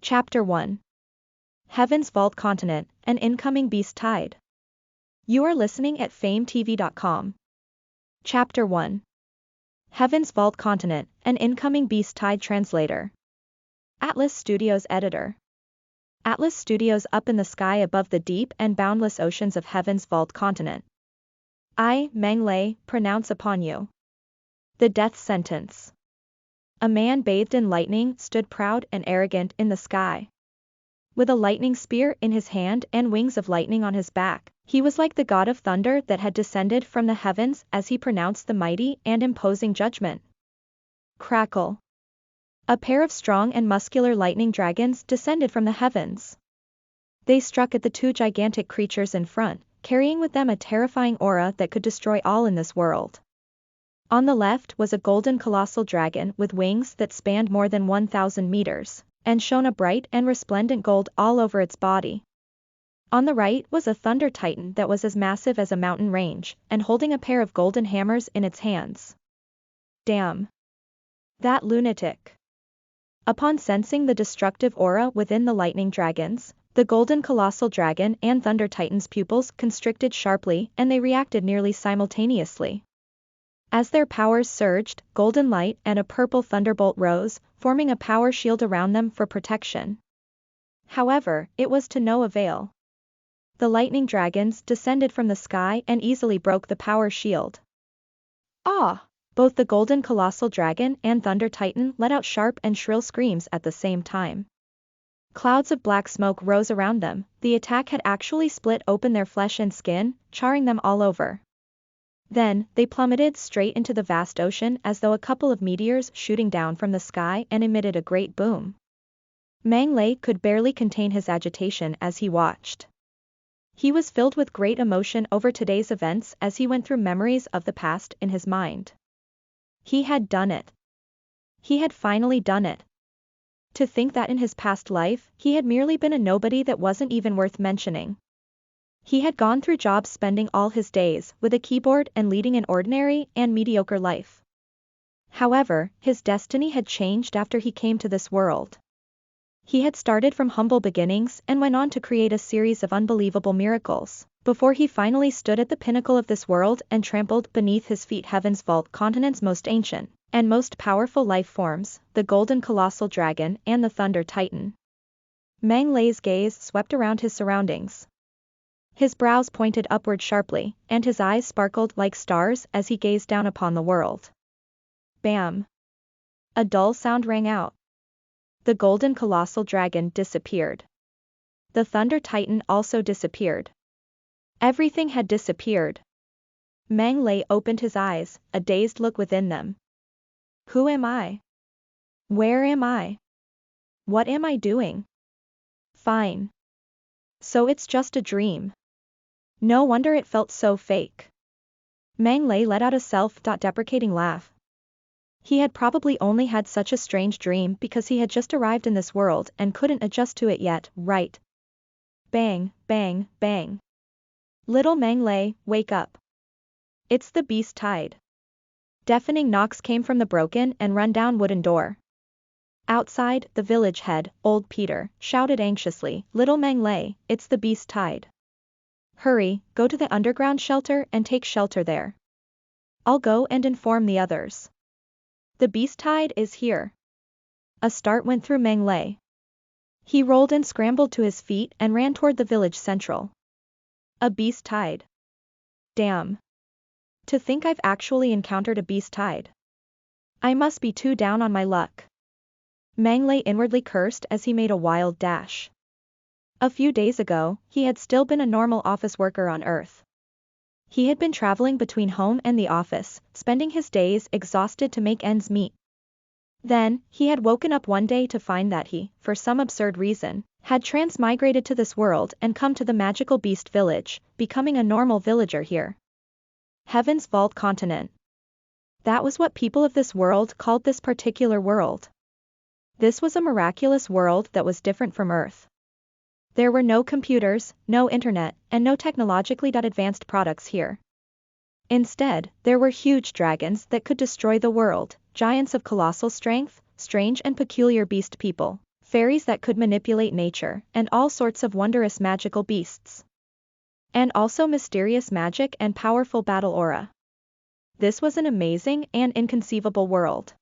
Chapter 1. Heaven's Vault Continent, an Incoming Beast Tide. You are listening at FameTV.com. Chapter 1. Heaven's Vault Continent, an Incoming Beast Tide Translator. Atlas Studios Editor. Atlas Studios up in the sky above the deep and boundless oceans of Heaven's Vault Continent. I, Meng Lei, pronounce upon you the death sentence. A man bathed in lightning stood proud and arrogant in the sky. With a lightning spear in his hand and wings of lightning on his back, he was like the god of thunder that had descended from the heavens as he pronounced the mighty and imposing judgment. Crackle. A pair of strong and muscular lightning dragons descended from the heavens. They struck at the two gigantic creatures in front, carrying with them a terrifying aura that could destroy all in this world. On the left was a golden colossal dragon with wings that spanned more than 1,000 meters, and shone a bright and resplendent gold all over its body. On the right was a thunder titan that was as massive as a mountain range, and holding a pair of golden hammers in its hands. Damn. That lunatic. Upon sensing the destructive aura within the lightning dragons, the golden colossal dragon and thunder titan's pupils constricted sharply and they reacted nearly simultaneously. As their powers surged, golden light and a purple thunderbolt rose, forming a power shield around them for protection. However, it was to no avail. The lightning dragons descended from the sky and easily broke the power shield. Ah! Both the golden colossal dragon and thunder titan let out sharp and shrill screams at the same time. Clouds of black smoke rose around them. The attack had actually split open their flesh and skin, charring them all over. Then, they plummeted straight into the vast ocean as though a couple of meteors shooting down from the sky and emitted a great boom. Meng Lei could barely contain his agitation as he watched. He was filled with great emotion over today's events as he went through memories of the past in his mind. He had done it. He had finally done it. To think that in his past life, he had merely been a nobody that wasn't even worth mentioning. He had gone through jobs spending all his days with a keyboard and leading an ordinary and mediocre life. However, his destiny had changed after he came to this world. He had started from humble beginnings and went on to create a series of unbelievable miracles, before he finally stood at the pinnacle of this world and trampled beneath his feet Heaven's Vault Continent's most ancient and most powerful life forms, the golden colossal dragon and the thunder titan. Meng Lei's gaze swept around his surroundings. His brows pointed upward sharply, and his eyes sparkled like stars as he gazed down upon the world. Bam! A dull sound rang out. The golden colossal dragon disappeared. The thunder titan also disappeared. Everything had disappeared. Meng Lei opened his eyes, a dazed look within them. Who am I? Where am I? What am I doing? Fine. So it's just a dream. No wonder it felt so fake. Meng Lei let out a self-deprecating laugh. He had probably only had such a strange dream because he had just arrived in this world and couldn't adjust to it yet, right? Bang, bang, bang. Little Meng Lei, wake up. It's the beast tide. Deafening knocks came from the broken and run-down wooden door. Outside, the village head, old Peter, shouted anxiously, Little Meng Lei, it's the beast tide. Hurry, go to the underground shelter and take shelter there. I'll go and inform the others. The beast tide is here. A start went through Meng Lei. He rolled and scrambled to his feet and ran toward the village central. A beast tide. Damn. To think I've actually encountered a beast tide. I must be too down on my luck. Meng Lei inwardly cursed as he made a wild dash. A few days ago, he had still been a normal office worker on Earth. He had been traveling between home and the office, spending his days exhausted to make ends meet. Then, he had woken up one day to find that he, for some absurd reason, had transmigrated to this world and come to the magical beast village, becoming a normal villager here. Heaven's Vault Continent. That was what people of this world called this particular world. This was a miraculous world that was different from Earth. There were no computers, no internet, and no technologically advanced products here. Instead, there were huge dragons that could destroy the world, giants of colossal strength, strange and peculiar beast people, fairies that could manipulate nature, and all sorts of wondrous magical beasts. And also mysterious magic and powerful battle aura. This was an amazing and inconceivable world.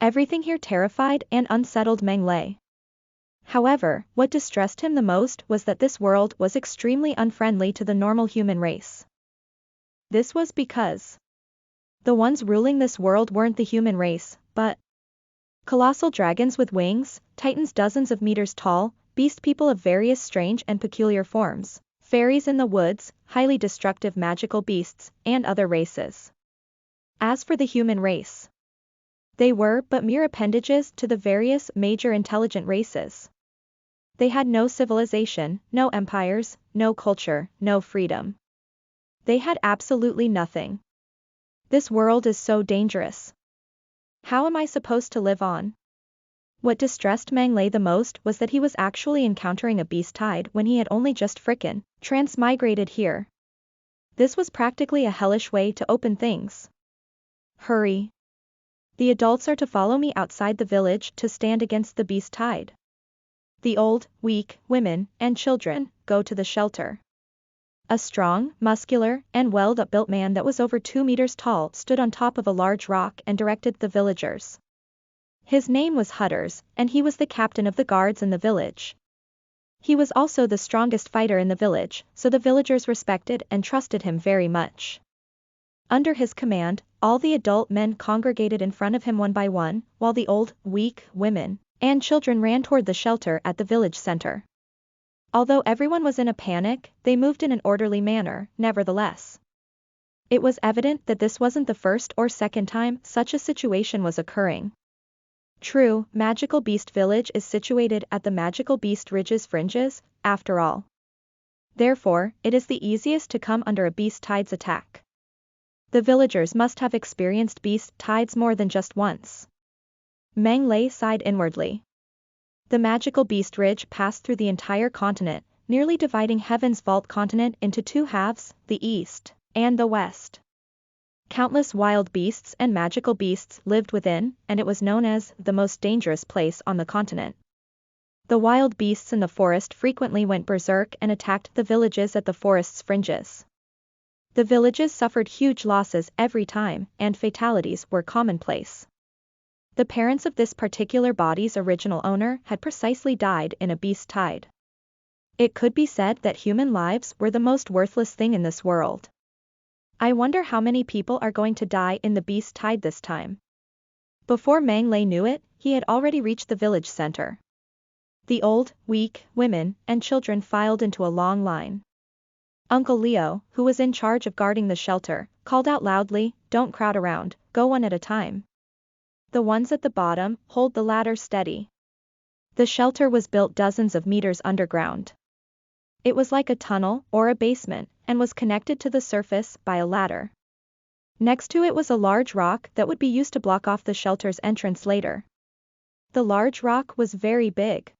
Everything here terrified and unsettled Meng Lei. However, what distressed him the most was that this world was extremely unfriendly to the normal human race. This was because the ones ruling this world weren't the human race, but colossal dragons with wings, titans dozens of meters tall, beast people of various strange and peculiar forms, fairies in the woods, highly destructive magical beasts, and other races. As for the human race, they were but mere appendages to the various major intelligent races. They had no civilization, no empires, no culture, no freedom. They had absolutely nothing. This world is so dangerous. How am I supposed to live on? What distressed Meng Lei the most was that he was actually encountering a beast tide when he had only just frickin' transmigrated here. This was practically a hellish way to open things. Hurry. The adults are to follow me outside the village to stand against the beast tide. The old, weak, women, and children, go to the shelter. A strong, muscular, and well-built man that was over 2 meters tall stood on top of a large rock and directed the villagers. His name was Hutters, and he was the captain of the guards in the village. He was also the strongest fighter in the village, so the villagers respected and trusted him very much. Under his command, all the adult men congregated in front of him one by one, while the old, weak, women, and children ran toward the shelter at the village center. Although everyone was in a panic, they moved in an orderly manner, nevertheless. It was evident that this wasn't the first or second time such a situation was occurring. True, Magical Beast Village is situated at the Magical Beast Ridge's fringes, after all. Therefore, it is the easiest to come under a beast tide's attack. The villagers must have experienced beast tides more than just once. Meng Lei sighed inwardly. The Magical Beast Ridge passed through the entire continent, nearly dividing Heaven's Vault continent into two halves, the east and the west. Countless wild beasts and magical beasts lived within, and it was known as the most dangerous place on the continent. The wild beasts in the forest frequently went berserk and attacked the villages at the forest's fringes. The villages suffered huge losses every time, and fatalities were commonplace. The parents of this particular body's original owner had precisely died in a beast tide. It could be said that human lives were the most worthless thing in this world. I wonder how many people are going to die in the beast tide this time. Before Meng Lei knew it, he had already reached the village center. The old, weak, women, and children filed into a long line. Uncle Leo, who was in charge of guarding the shelter, called out loudly, "Don't crowd around, go one at a time. The ones at the bottom, hold the ladder steady." The shelter was built dozens of meters underground. It was like a tunnel or a basement, and was connected to the surface by a ladder. Next to it was a large rock that would be used to block off the shelter's entrance later. The large rock was very big.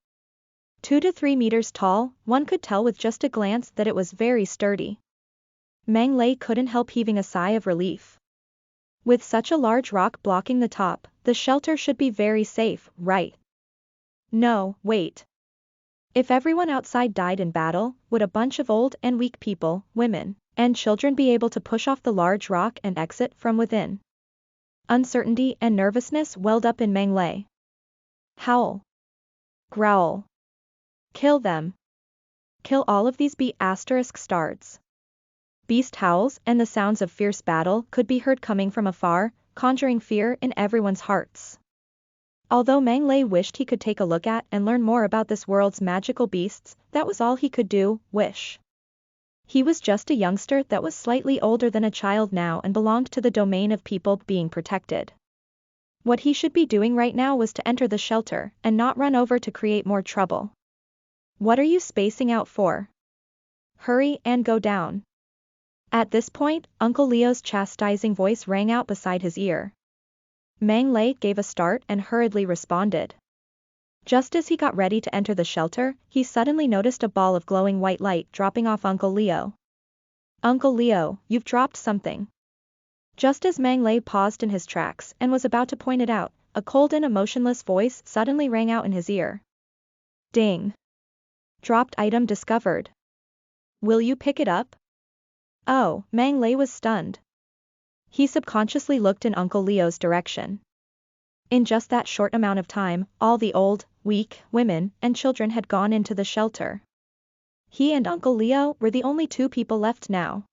2 to 3 meters tall, one could tell with just a glance that it was very sturdy. Meng Lei couldn't help heaving a sigh of relief. With such a large rock blocking the top, the shelter should be very safe, right? No, wait. If everyone outside died in battle, would a bunch of old and weak people, women, and children be able to push off the large rock and exit from within? Uncertainty and nervousness welled up in Meng Lei. Howl. Growl. Kill them. Kill all of these ****stards. Beast howls and the sounds of fierce battle could be heard coming from afar, conjuring fear in everyone's hearts. Although Meng Lei wished he could take a look at and learn more about this world's magical beasts, that was all he could do, wish. He was just a youngster that was slightly older than a child now and belonged to the domain of people being protected. What he should be doing right now was to enter the shelter and not run over to create more trouble. What are you spacing out for? Hurry and go down. At this point, Uncle Leo's chastising voice rang out beside his ear. Meng Lei gave a start and hurriedly responded. Just as he got ready to enter the shelter, he suddenly noticed a ball of glowing white light dropping off Uncle Leo. Uncle Leo, you've dropped something. Just as Meng Lei paused in his tracks and was about to point it out, a cold and emotionless voice suddenly rang out in his ear. Ding. Dropped item discovered. Will you pick it up? Oh, Mang Lei was stunned. He subconsciously looked in Uncle Leo's direction. In just that short amount of time, all the old, weak, women, and children had gone into the shelter. He and Uncle Leo were the only two people left now.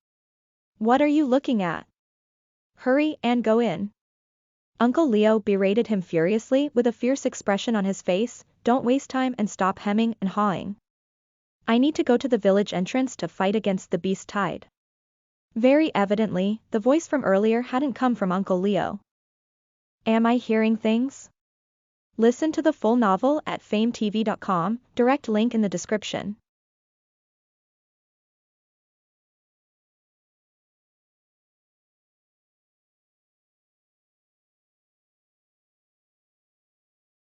What are you looking at? Hurry and go in. Uncle Leo berated him furiously with a fierce expression on his face. Don't waste time and stop hemming and hawing. I need to go to the village entrance to fight against the beast tide. Very evidently, the voice from earlier hadn't come from Uncle Leo. Am I hearing things? Listen to the full novel at FameTV.com, direct link in the description.